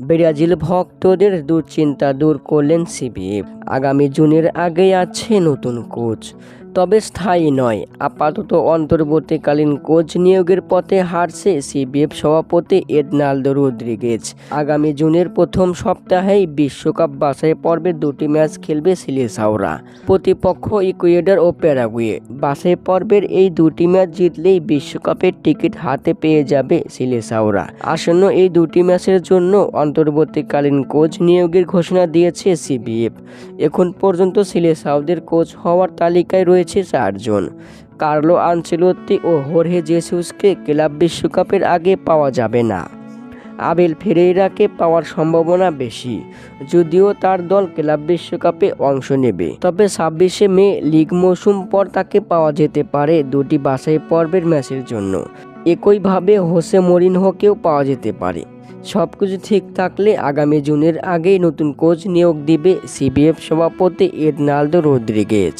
Brazil ভক্তদের দুশ্চিন্তা দূর করলেন সিবিএফ। আগামী জুনের আগেই আছে নতুন কোচ, তবে স্থায়ী নয়। আপাতত অন্তর্বর্তীকালীন কোচ নিয়োগের পথে হাঁটছে সিবিএফ সভাপতি এডনাল্ডো রদ্রিগেজ। আগামী জুনের প্রথম সপ্তাহেই বিশ্বকাপ বাছাই পর্বে দুটি ম্যাচ খেলবে সিলেসাওরা। প্রতিপক্ষ ইকুয়েডর ও প্যারাগুয়ে। বাছাই পর্বের এই দুটি ম্যাচ জিতলেই বিশ্বকাপের টিকিট হাতে পেয়ে যাবে সিলেসাওরা। আসন্ন এই দুটি ম্যাচের জন্য অন্তর্বর্তীকালীন কোচ নিয়োগের ঘোষণা দিয়েছে সিবিএফ। এখন পর্যন্ত সিলেসাওদের কোচ হওয়ার তালিকায় রয়েছে 4 জন। কার্লো আনচেলত্তি ও হোর্হে জেসুসকে ক্লাব বিশ্বকাপের আগে পাওয়া যাবে না। আবেল ফেরেইরাকে পাওয়ার সম্ভাবনা বেশি, যদিও তার দল ক্লাব বিশ্বকাপে অংশ নেবে। তবে 26শে মে লিগ মৌসুম পর তাকে পাওয়া যেতে পারে দুটি বাছাই পর্বের ম্যাচের জন্য। একইভাবে হোসে মরিনহোকেও পাওয়া যেতে পারে। সবকিছু ঠিক থাকলে আগামী জুনের আগেই নতুন কোচ নিয়োগ দিবে সিবিএফ সভাপতি এডনাল্ডো রদ্রিগেজ।